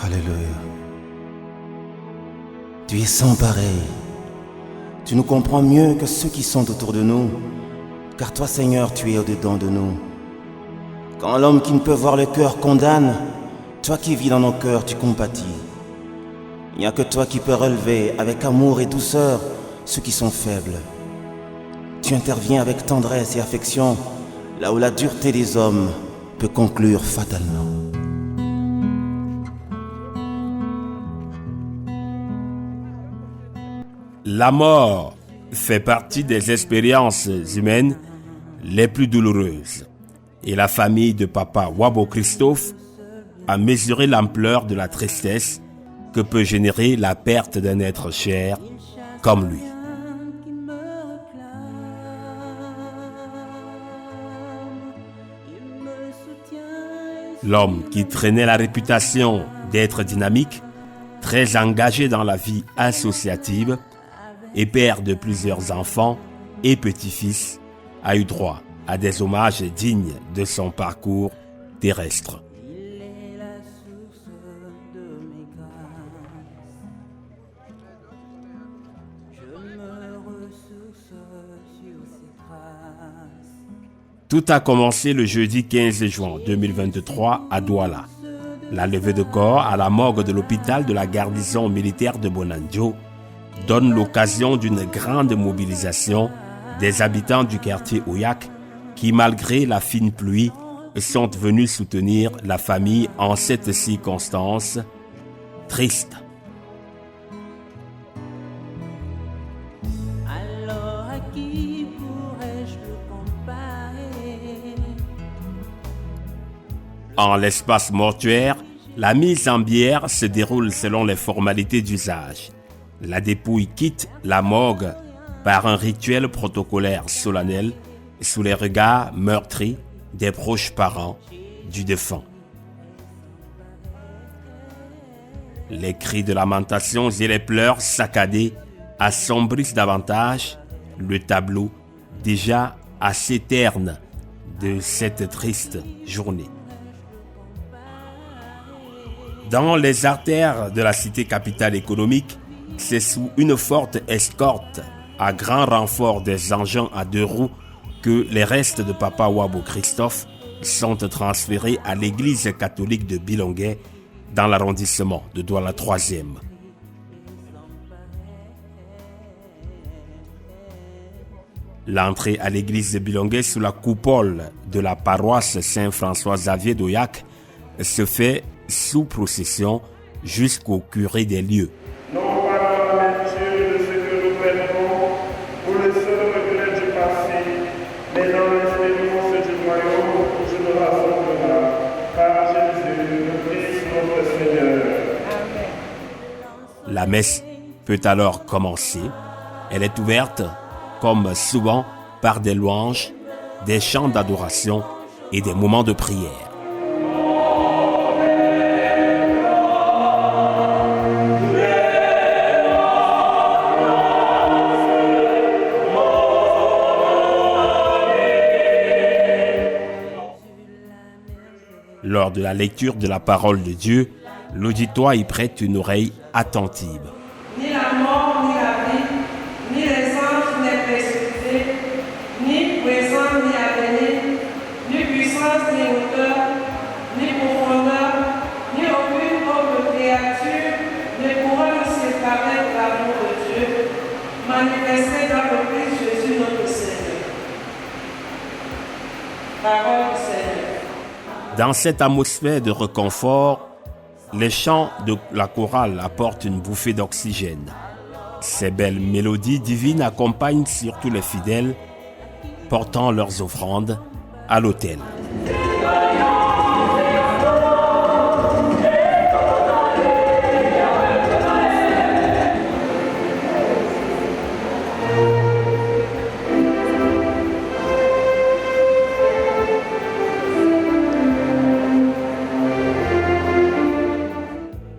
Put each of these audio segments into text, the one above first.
Alléluia. Tu es sans pareil. Tu nous comprends mieux que ceux qui sont autour de nous, car toi, Seigneur, tu es au-dedans de nous. Quand l'homme qui ne peut voir le cœur condamne, toi qui vis dans nos cœurs, tu compatis. Il n'y a que toi qui peux relever avec amour et douceur ceux qui sont faibles. Tu interviens avec tendresse et affection là où la dureté des hommes peut conclure fatalement. La mort fait partie des expériences humaines les plus douloureuses. Et la famille de Papa Wabo Christophe a mesuré l'ampleur de la tristesse que peut générer la perte d'un être cher comme lui. L'homme qui traînait la réputation d'être dynamique, très engagé dans la vie associative et père de plusieurs enfants et petits-fils, a eu droit à des hommages dignes de son parcours terrestre. Tout a commencé le jeudi 15 juin 2023 à Douala. La levée de corps à la morgue de l'hôpital de la garnison militaire de Bonanjo donne l'occasion d'une grande mobilisation des habitants du quartier Oyak qui, malgré la fine pluie, sont venus soutenir la famille en cette circonstance triste. Alors à qui pourrais-je le comparer? En l'espace mortuaire, la mise en bière se déroule selon les formalités d'usage. La dépouille quitte la morgue par un rituel protocolaire solennel sous les regards meurtris des proches parents du défunt. Les cris de lamentation et les pleurs saccadés assombrissent davantage le tableau déjà assez terne de cette triste journée. Dans les artères de la cité capitale économique, c'est sous une forte escorte à grand renfort des engins à 2 roues que les restes de Papa Wabo Christophe sont transférés à l'église catholique de Bilongué dans l'arrondissement de Douala 3e. L'entrée à l'église de Bilongué sous la coupole de la paroisse Saint-François-Xavier d'Oyak se fait sous procession jusqu'au curé des lieux. Non pas dans la lecture de ce que nous prenons pour le seul regret du passé, mais dans l'expérience du royaume où je me rassemblerai par Jésus, le Christ notre Seigneur. La messe peut alors commencer. Elle est ouverte, comme souvent, par des louanges, des chants d'adoration et des moments de prière. Lors de la lecture de la parole de Dieu, l'auditoire y prête une oreille attentive. Ni la mort, ni la vie, ni les anges, ni les précipités, ni présent, ni avenir, ni puissance, ni hauteur, ni profondeur, ni aucune autre créature ne pourra nous séparer de l'amour de Dieu, manifesté dans le Christ Jésus notre Seigneur. Parole du Seigneur. Dans cette atmosphère de réconfort, les chants de la chorale apportent une bouffée d'oxygène. Ces belles mélodies divines accompagnent surtout les fidèles portant leurs offrandes à l'autel.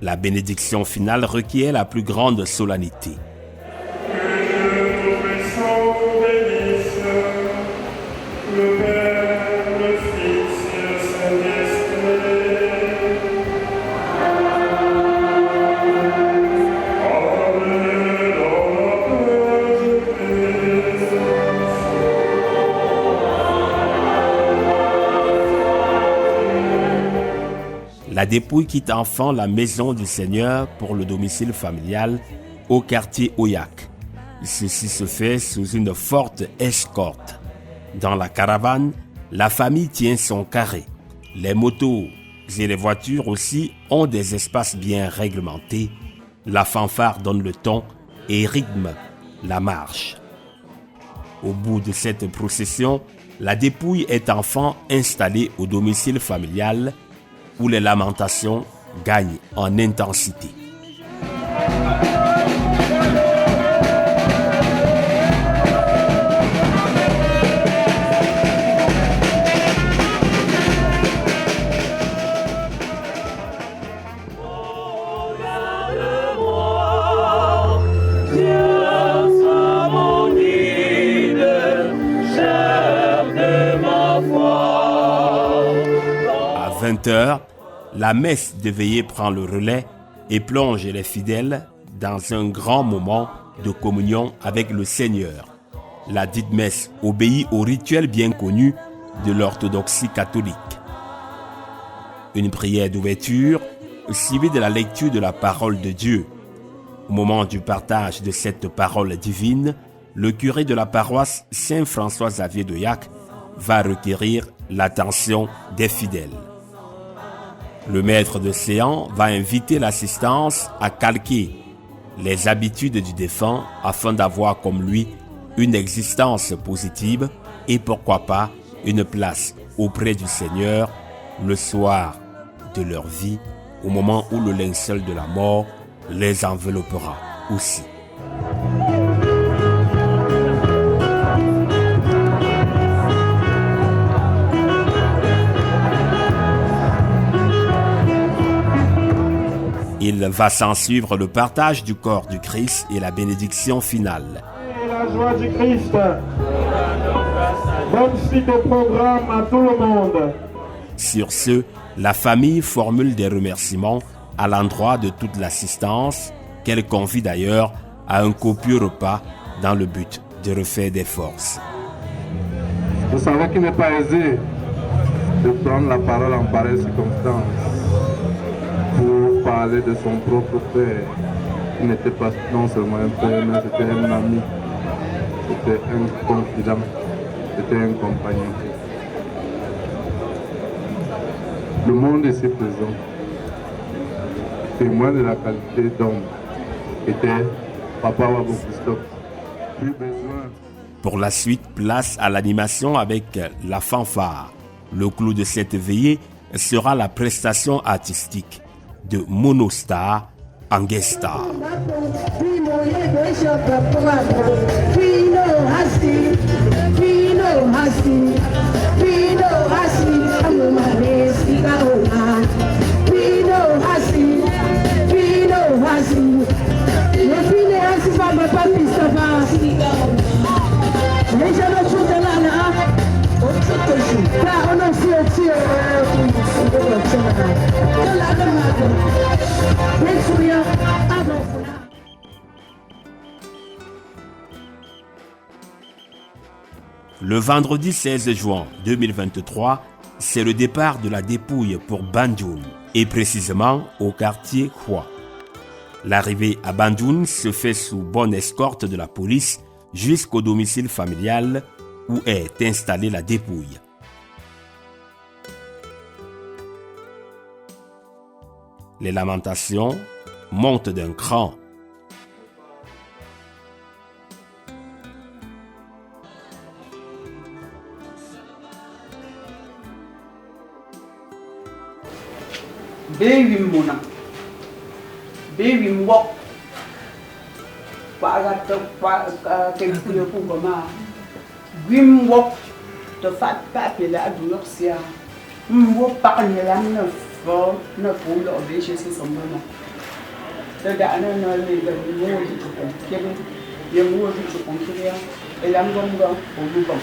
La bénédiction finale requiert la plus grande solennité. Le Père, le Fils et le Saint-Esprit. dépouille quitte enfin la maison du Seigneur pour le domicile familial au quartier Oyak. Ceci se fait sous une forte escorte. Dans la caravane, la famille tient son carré. Les motos et les voitures aussi ont des espaces bien réglementés. La fanfare donne le ton et rythme la marche. Au bout de cette procession, la dépouille est enfin installée au domicile familial où les lamentations gagnent en intensité. À 20h, la messe de veillée prend le relais et plonge les fidèles dans un grand moment de communion avec le Seigneur. La dite messe obéit au rituel bien connu de l'orthodoxie catholique. Une prière d'ouverture suivie de la lecture de la parole de Dieu. Au moment du partage de cette parole divine, le curé de la paroisse Saint-François-Xavier d'Oyak va requérir l'attention des fidèles. Le maître de séance va inviter l'assistance à calquer les habitudes du défunt afin d'avoir comme lui une existence positive et pourquoi pas une place auprès du Seigneur le soir de leur vie, au moment où le linceul de la mort les enveloppera aussi. Il va s'en suivre le partage du corps du Christ et la bénédiction finale. Et la joie du Christ. Bonne suite au programme à tout le monde. Sur ce, la famille formule des remerciements à l'endroit de toute l'assistance, qu'elle confie d'ailleurs à un copieux repas dans le but de refaire des forces. Vous savez qu'il n'est pas aisé de prendre la parole en pareille circonstance pour parler de son propre père, qui n'était pas non seulement un père, mais c'était un ami, c'était un confident, c'était un compagnon. Le monde ici présent, témoin de la qualité d'homme, était Papa Wabo Christophe. Plus besoin. Pour la suite, place à l'animation avec la fanfare. Le clou de cette veillée sera la prestation artistique de Monostar en guest star. Le vendredi 16 juin 2023, c'est le départ de la dépouille pour Banjoun, et précisément au quartier Hua. L'arrivée à Banjoun se fait sous bonne escorte de la police jusqu'au domicile familial où est installée la dépouille. Les lamentations montent d'un cran. Baby Mona, baby walk. Grim walk to fat papi la douleur. Walk par les lames neuf pour l'obéir sur son moment. Le dernier n'a les mots du conquérant, les mots du conquérant, et l'angonga au Louban.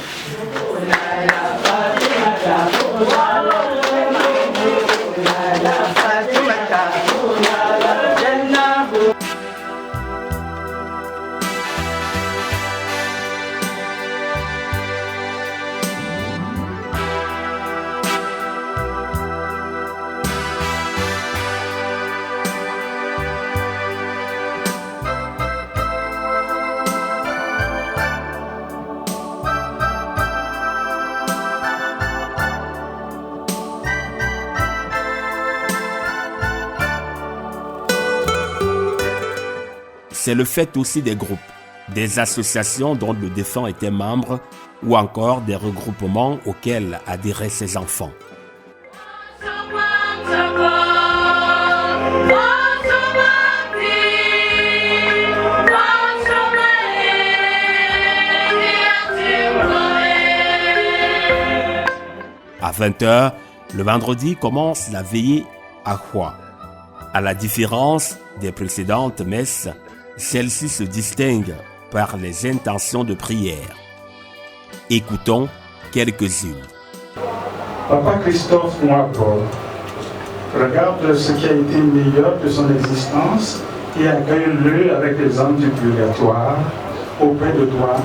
C'est le fait aussi des groupes, des associations dont le défunt était membre ou encore des regroupements auxquels adhéraient ses enfants. À 20h, le vendredi commence la veillée à Hua. À la différence des précédentes messes, celle-ci se distingue par les intentions de prière. Écoutons quelques-unes. Papa Christophe Moago regarde ce qui a été meilleur de son existence et accueille-le avec les âmes du purgatoire auprès de toi,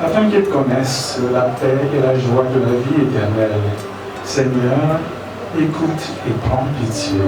afin qu'ils connaissent la paix et la joie de la vie éternelle. Seigneur, écoute et prends pitié.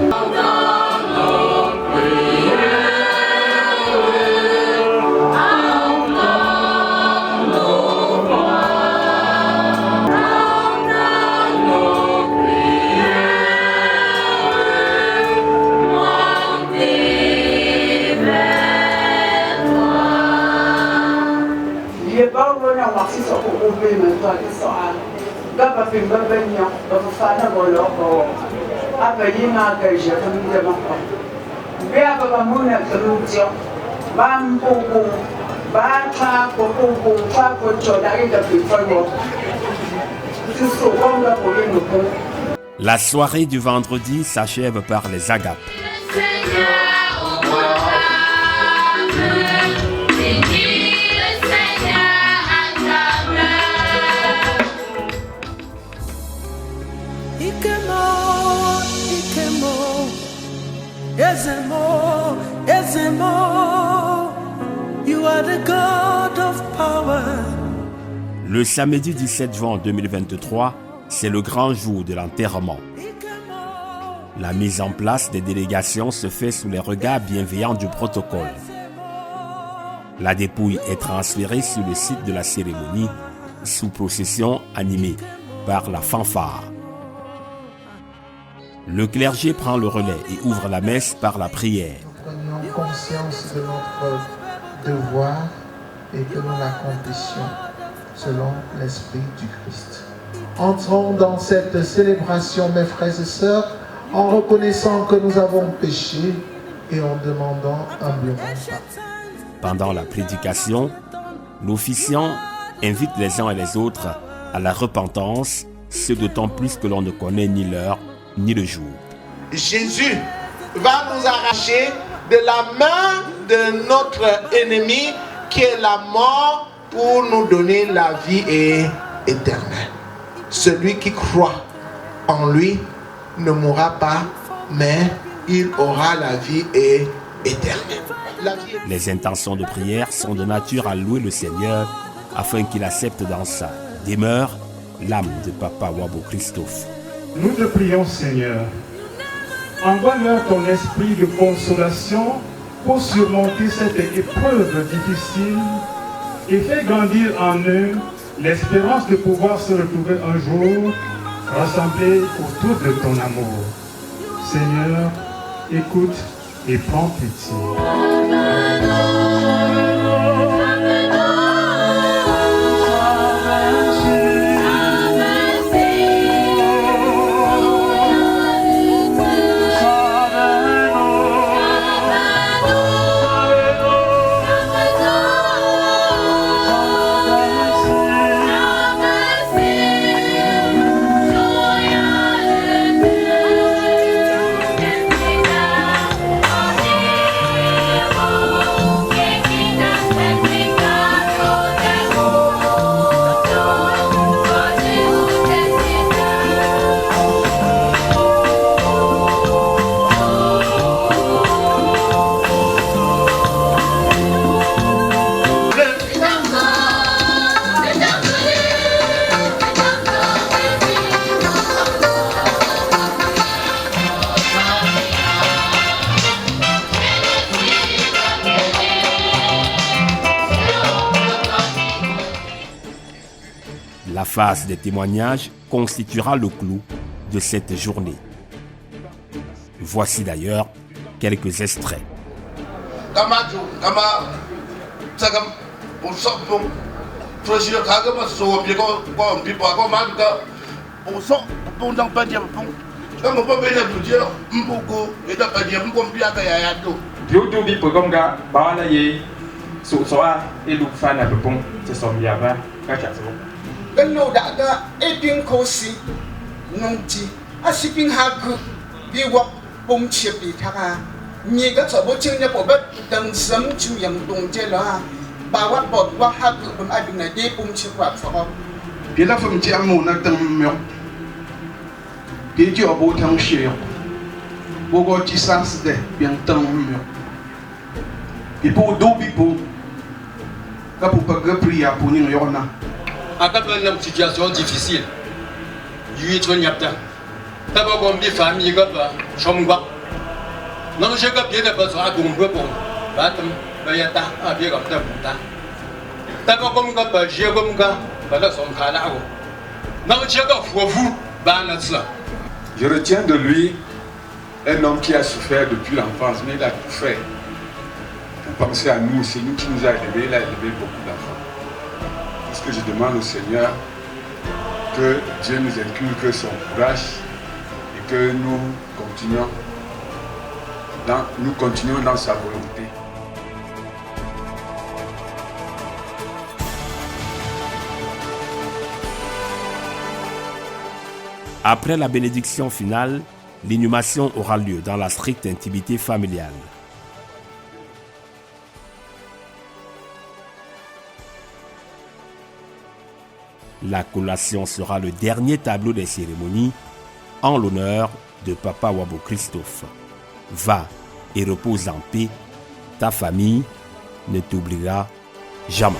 La soirée du vendredi s'achève par les agapes. You are the God of power. Le samedi 17 juin 2023, c'est le grand jour de l'enterrement. La mise en place des délégations se fait sous les regards bienveillants du protocole. La dépouille est transférée sur le site de la cérémonie sous procession animée par la fanfare. Le clergé prend le relais et ouvre la messe par la prière. Prenions conscience de notre devoir et que nous l'accomplissions selon l'esprit du Christ. Entrons dans cette célébration, mes frères et sœurs, en reconnaissant que nous avons péché et en demandant humblement pardon. Pendant la prédication, l'officiant invite les uns et les autres à la repentance, ce d'autant plus que l'on ne connaît ni l'heure ni le jour. Jésus va nous arracher de la main de notre ennemi qui est la mort pour nous donner la vie éternelle. Celui qui croit en lui ne mourra pas, mais il aura la vie éternelle. Les intentions de prière sont de nature à louer le Seigneur afin qu'il accepte dans sa demeure l'âme de Papa Wabo Christophe. Nous te prions, Seigneur, envoie-leur ton esprit de consolation pour surmonter cette épreuve difficile et fais grandir en eux l'espérance de pouvoir se retrouver un jour rassemblés autour de ton amour. Seigneur, écoute et prends pitié. La phase des témoignages constituera le clou de cette journée. Voici d'ailleurs quelques extraits. Kamaju, Kama, Sagam, pour Sopon, Troisième Kagama, so Pico, people are going to pour ça, pour n'en pas dire bon. Comme on peut bien vous dire, Mboko, et d'après dire, Mbombia Kayato. Yoto bi pogonga, Bawana ye, Soa, et Lufan à Pepon, c'est son Yava, Kachazo. Bello Daga, Epin Kosi, Nonti, a shipping haku, be walk, Bom Chippy Taka, Niga watching the Pobet, then some two young Dongela, Bawa Bob, what haku when I've been a day Bom Chip for. Pila from Tiamu, not the milk. Did you about town share? Bogo Chisas de Biantan milk. People do people. Kapupa Pria Punin Yona. À une situation difficile. Il est un yapta. D'abord, comme des familles, comme Chomba. Non, je n'ai pas bien de besoin à Gombe pour Batum, Bayata, à bien comme ça. D'abord, comme j'ai comme ça, voilà son canard. Non, je n'ai pas vous, Banatsa. Je retiens de lui un homme qui a souffert depuis l'enfance, mais il a tout fait pour penser à nous. C'est nous qui nous a élevés, il a élevé beaucoup d'enfants. Ce que je demande au Seigneur, que Dieu nous inculque son courage et que nous continuons dans sa volonté. Après la bénédiction finale, l'inhumation aura lieu dans la stricte intimité familiale. La collation sera le dernier tableau des cérémonies en l'honneur de Papa Wabo Christophe. Va et repose en paix, ta famille ne t'oubliera jamais.